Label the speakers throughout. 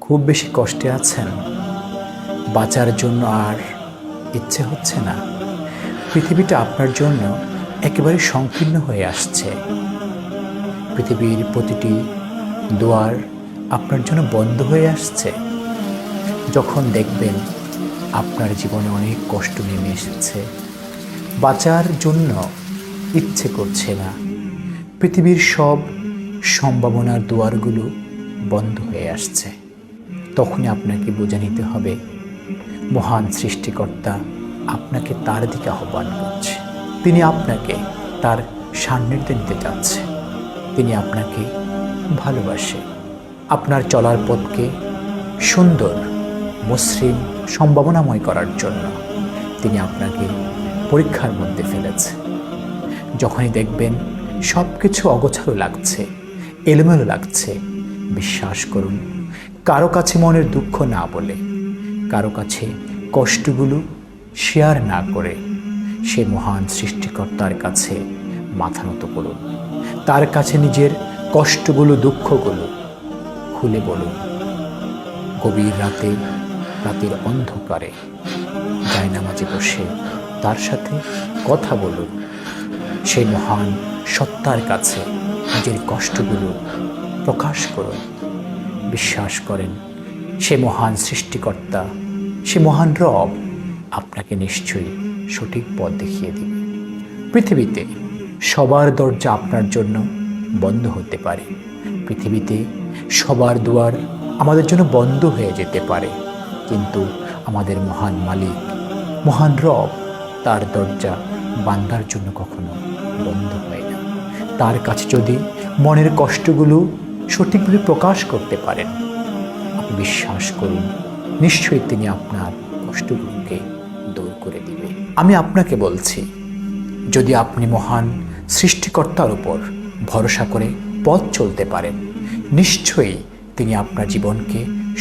Speaker 1: খুব বেশি কষ্টে আছেন, বাঁচার জন্য আর ইচ্ছে হচ্ছে না। পৃথিবীটা আপনার জন্য একেবারে সংকীর্ণ হয়ে আসছে। পৃথিবীর প্রতিটি দুয়ার আপনার জন্য বন্ধ হয়ে আসছে। যখন দেখবেন আপনার জীবনে অনেক কষ্ট নেমে এসেছে, বাঁচার জন্য ইচ্ছে করছে না, পৃথিবীর সব সম্ভাবনার দুয়ারগুলো বন্ধ হয়ে আসছে, তখনই আপনাকে বুঝে নিতে হবে মহান সৃষ্টিকর্তা আপনাকে তার দিকে আহ্বান করছে। তিনি আপনাকে তার সান্নিধ্যে নিতে চাচ্ছে। তিনি আপনাকে ভালোবাসে। আপনার চলার পথকে সুন্দর, মসৃণ, সম্ভাবনাময় করার জন্য তিনি আপনাকে পরীক্ষার মধ্যে ফেলেছে। যখনই দেখবেন সব কিছু অগোছালো লাগছে, এলোমেলো লাগছে, বিশ্বাস করুন, কারো কাছে মনের দুঃখ না বলে, কারো কাছে কষ্টগুলো শেয়ার না করে সে মহান সৃষ্টিকর্তার কাছে মাথা নত করুন। তার কাছে নিজের কষ্টগুলো, দুঃখগুলো খুলে বলুন। গভীর রাতে, রাতের অন্ধকারে জায়নামাজে বসে তার সাথে কথা বলুন। সেই মহান সত্তার কাছে নিজের কষ্টগুলো প্রকাশ করুন। বিশ্বাস করেন, সে মহান সৃষ্টিকর্তা, সে মহান রব আপনাকে নিশ্চয়ই সঠিক পথ দেখিয়ে দিবে। পৃথিবীতে সবার দরজা আপনার জন্য বন্ধ হতে পারে। পৃথিবীতে সবার দুয়ার আমাদের জন্য বন্ধ হয়ে যেতে পারে, কিন্তু আমাদের মহান মালিক, মহান রব, তার দরজা বান্দার জন্য কখনো বন্ধ হয় না। তার কাছে যদি মনের কষ্টগুলো সঠিকভাবে প্রকাশ করতে পারেন, আপনি বিশ্বাস করুন, নিশ্চয়ই তিনি আপনার কষ্টগুলোকে দূর করে দিবে। আমি আপনাকে বলছি, যদি আপনি মহান সৃষ্টিকর্তার উপর ভরসা করে পথ চলতে পারেন, নিশ্চয়ই তিনি আপনার জীবনকে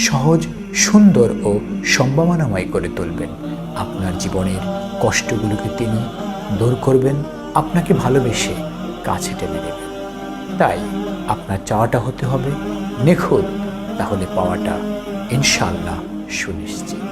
Speaker 1: সহজ, সুন্দর ও সম্ভাবনাময় করে তুলবেন। আপনার জীবনের কষ্টগুলোকে তিনি দূর করবেন, আপনাকে ভালোবেসে কাছে টেনে নেবেন। তাই আপনার চাওয়াটা হতে হবে নিখুঁত, তাহলে পাওয়াটা ইনশাআল্লাহ সুনিশ্চিত।